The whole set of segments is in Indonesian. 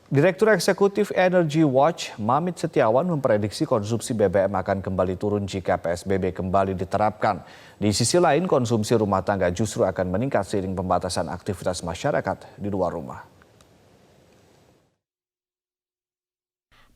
Direktur Eksekutif Energy Watch, Mamit Setiawan memprediksi konsumsi BBM akan kembali turun jika PSBB kembali diterapkan. Di sisi lain, konsumsi rumah tangga justru akan meningkat seiring pembatasan aktivitas masyarakat di luar rumah.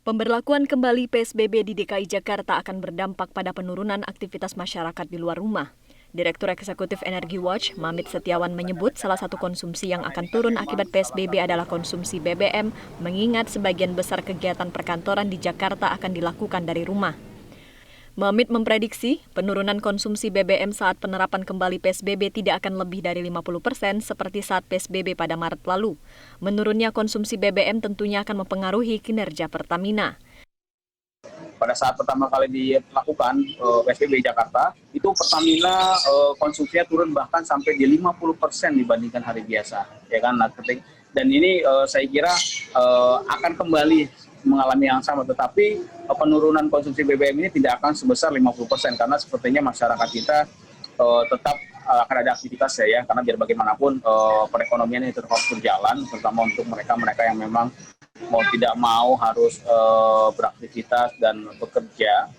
Pemberlakuan kembali PSBB di DKI Jakarta akan berdampak pada penurunan aktivitas masyarakat di luar rumah. Direktur Eksekutif Energy Watch, Mamit Setiawan menyebut salah satu konsumsi yang akan turun akibat PSBB adalah konsumsi BBM, mengingat sebagian besar kegiatan perkantoran di Jakarta akan dilakukan dari rumah. Mamit memprediksi penurunan konsumsi BBM saat penerapan kembali PSBB tidak akan lebih dari 50% seperti saat PSBB pada Maret lalu. Menurunnya konsumsi BBM tentunya akan mempengaruhi kinerja Pertamina. Pada saat pertama kali dilakukan PSBB Jakarta, itu Pertamina konsumsinya turun bahkan sampai di 50% dibandingkan hari biasa, ya kan? Dan ini saya kira akan kembali mengalami yang sama, tetapi penurunan konsumsi BBM ini tidak akan sebesar 50% karena sepertinya masyarakat kita tetap akan ada aktivitas ya, karena biar bagaimanapun perekonomian ini tetap berjalan, terutama untuk mereka yang memang mau tidak mau harus beraktivitas dan bekerja.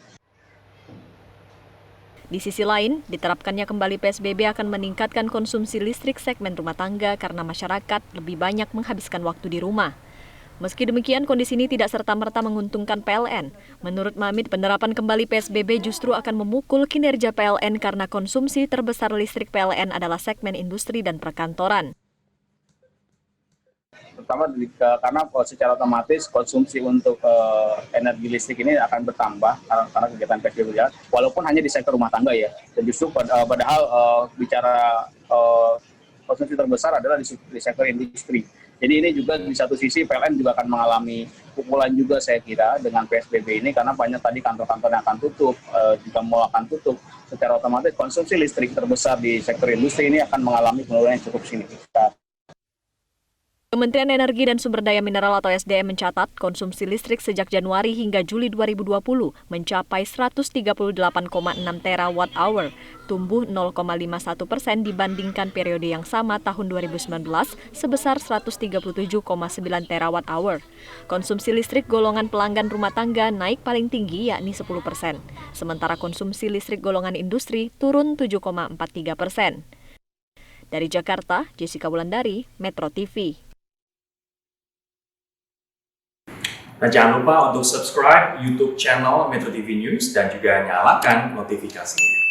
Di sisi lain, diterapkannya kembali PSBB akan meningkatkan konsumsi listrik segmen rumah tangga karena masyarakat lebih banyak menghabiskan waktu di rumah. Meski demikian, kondisi ini tidak serta-merta menguntungkan PLN. Menurut Mamit, penerapan kembali PSBB justru akan memukul kinerja PLN karena konsumsi terbesar listrik PLN adalah segmen industri dan perkantoran. Terutama karena secara otomatis konsumsi untuk energi listrik ini akan bertambah karena kegiatan PSBB ya, walaupun hanya di sektor rumah tangga ya. Dan justru padahal bicara konsumsi terbesar adalah di sektor industri. Jadi ini juga di satu sisi PLN juga akan mengalami pukulan juga saya kira dengan PSBB ini karena banyak tadi kantor-kantor yang akan tutup, juga mal akan tutup. Secara otomatis konsumsi listrik terbesar di sektor industri ini akan mengalami penurunan yang cukup signifikan. Kementerian Energi dan Sumber Daya Mineral atau SDM mencatat konsumsi listrik sejak Januari hingga Juli 2020 mencapai 138,6 terawatt-hour, tumbuh 0,51% dibandingkan periode yang sama tahun 2019 sebesar 137,9 terawatt-hour. Konsumsi listrik golongan pelanggan rumah tangga naik paling tinggi yakni 10%, sementara konsumsi listrik golongan industri turun 7,43%. Dari Jakarta, Jessica Wulandari, Metro TV. Nah, jangan lupa untuk subscribe YouTube channel Metro TV News dan juga nyalakan notifikasinya.